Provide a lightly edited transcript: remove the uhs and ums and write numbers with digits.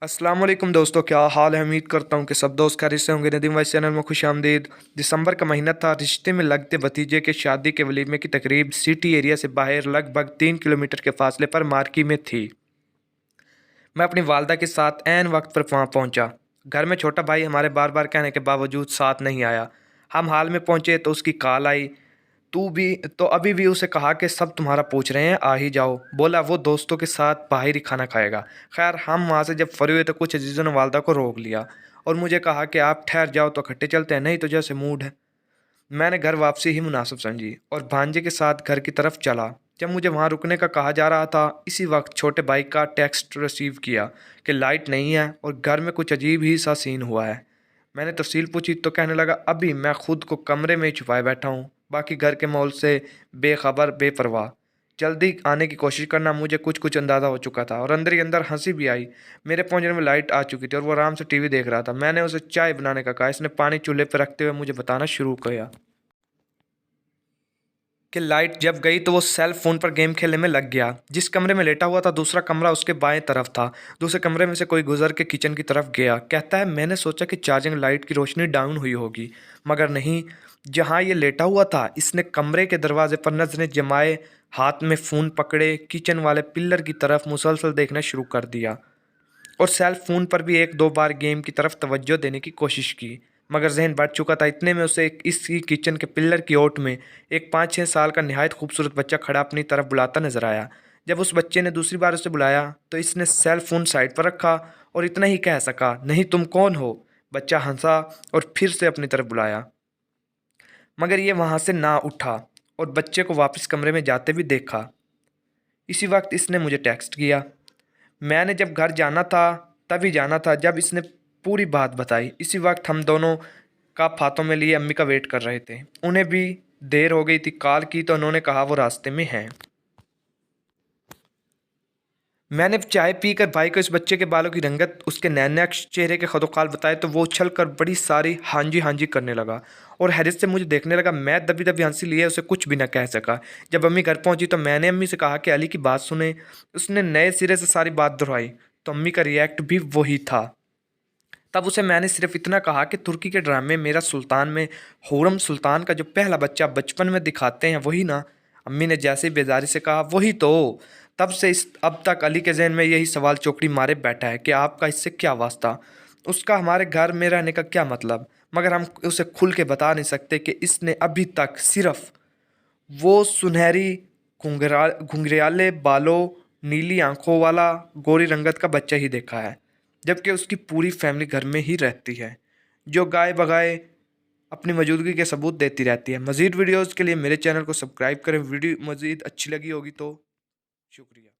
अस्सलाम वालेकुम दोस्तों, क्या हाल है। उम्मीद करता हूँ कि सब दोस्त खैरियत से होंगे। नदीम वाइस चैनल में खुश आमदीद। दिसंबर का महीना था। रिश्ते में लगते भतीजे के शादी के वलीमे की तकरीब सिटी एरिया से बाहर लगभग 3 किलोमीटर के फासले पर मार्की में थी। मैं अपनी वालदा के साथ ऐन वक्त पर वहाँ पहुँचा। घर में छोटा भाई हमारे बार बार कहने के बावजूद साथ नहीं आया। हम हाल में पहुँचे तो उसकी कॉल आई। तू भी तो अभी भी उसे कहा कि सब तुम्हारा पूछ रहे हैं, आ ही जाओ। बोला वो दोस्तों के साथ बाहर ही खाना खाएगा। खैर हम वहाँ से जब फरे हुए तो कुछ अजीज़ों ने वालदा को रोक लिया और मुझे कहा कि आप ठहर जाओ तो इकट्ठे चलते हैं, नहीं तो जैसे मूड है। मैंने घर वापसी ही मुनासिब समझी और भांजे के साथ घर की तरफ चला। जब मुझे वहाँ रुकने का कहा जा रहा था, इसी वक्त छोटे भाई का टेक्स्ट रिसीव किया कि लाइट नहीं है और घर में कुछ अजीब ही सा सीन हुआ है। मैंने तफसील पूछी तो कहने लगा, अभी मैं खुद को कमरे में ही छुपाए बैठा हूँ, बाकी घर के माहौल से बेखबर बेपरवाह। जल्दी आने की कोशिश करना। मुझे कुछ कुछ अंदाज़ा हो चुका था और अंदर ही अंदर हंसी भी आई। मेरे पहुंचने में लाइट आ चुकी थी और वो आराम से टीवी देख रहा था। मैंने उसे चाय बनाने का कहा। इसने पानी चूल्हे पर रखते हुए मुझे बताना शुरू किया कि लाइट जब गई तो वो सेल फोन पर गेम खेलने में लग गया। जिस कमरे में लेटा हुआ था दूसरा कमरा उसके बाएं तरफ था। दूसरे कमरे में से कोई गुजर के किचन की तरफ गया। कहता है, मैंने सोचा कि चार्जिंग लाइट की रोशनी डाउन हुई होगी, मगर नहीं। जहाँ ये लेटा हुआ था इसने कमरे के दरवाजे पर नजरें जमाए, हाथ में फ़ोन पकड़े किचन वाले पिल्लर की तरफ मुसलसल देखना शुरू कर दिया और सेल फ़ोन पर भी एक दो बार गेम की तरफ तवज्जो देने की कोशिश की, मगर जहन बढ़ चुका था। इतने में उसे इसी किचन के पिल्लर की ओट में एक 5-6 साल का नहायत खूबसूरत बच्चा खड़ा अपनी तरफ बुलाता नजर आया। जब उस बच्चे ने दूसरी बार उसे बुलाया तो इसने सेल फोन साइड पर रखा और इतना ही कह सका, नहीं तुम कौन हो। बच्चा हंसा और फिर से अपनी तरफ बुलाया, मगर ये वहाँ से ना उठा और बच्चे को वापस कमरे में जाते भी देखा। इसी वक्त इसने मुझे टेक्स्ट किया। मैंने जब घर जाना था तभी जाना था जब इसने पूरी बात बताई। इसी वक्त हम दोनों कप हाथों में लिए अम्मी का वेट कर रहे थे। उन्हें भी देर हो गई थी। कॉल की तो उन्होंने कहा वो रास्ते में हैं। मैंने चाय पीकर भाई को इस बच्चे के बालों की रंगत, उसके नैना चेहरे के खदोखाल बताए तो वो उछल कर बड़ी सारी हाँ जी करने लगा और हैरत से मुझे देखने लगा। मैं दबी दबी हंसी लिए उसे कुछ भी न कह सका। जब अम्मी घर पहुंची तो मैंने अम्मी से कहा कि अली की बात सुने। उसने नए सिरे से सारी बात दोहराई तो अम्मी का रिएक्ट भी वही था। तब उसे मैंने सिर्फ इतना कहा कि तुर्की के ड्रामे मेरा सुल्तान में हुरम सुल्तान का जो पहला बच्चा बचपन में दिखाते हैं वही ना। अम्मी ने जैसे ही बेजारी से कहा, वही तो। तब से इस अब तक अली के जहन में यही सवाल चौकड़ी मारे बैठा है कि आपका इससे क्या वास्ता, उसका हमारे घर में रहने का क्या मतलब। मगर हम उसे खुल के बता नहीं सकते कि इसने अभी तक सिर्फ वो सुनहरी घुंघराले बालों, नीली आंखों वाला गोरी रंगत का बच्चा ही देखा है, जबकि उसकी पूरी फैमिली घर में ही रहती है, जो गाय बगाए अपनी मौजूदगी के सबूत देती रहती है। मज़ीद वीडियोज़ के लिए मेरे चैनल को सब्सक्राइब करें। वीडियो मज़ीद अच्छी लगी होगी तो शुक्रिया।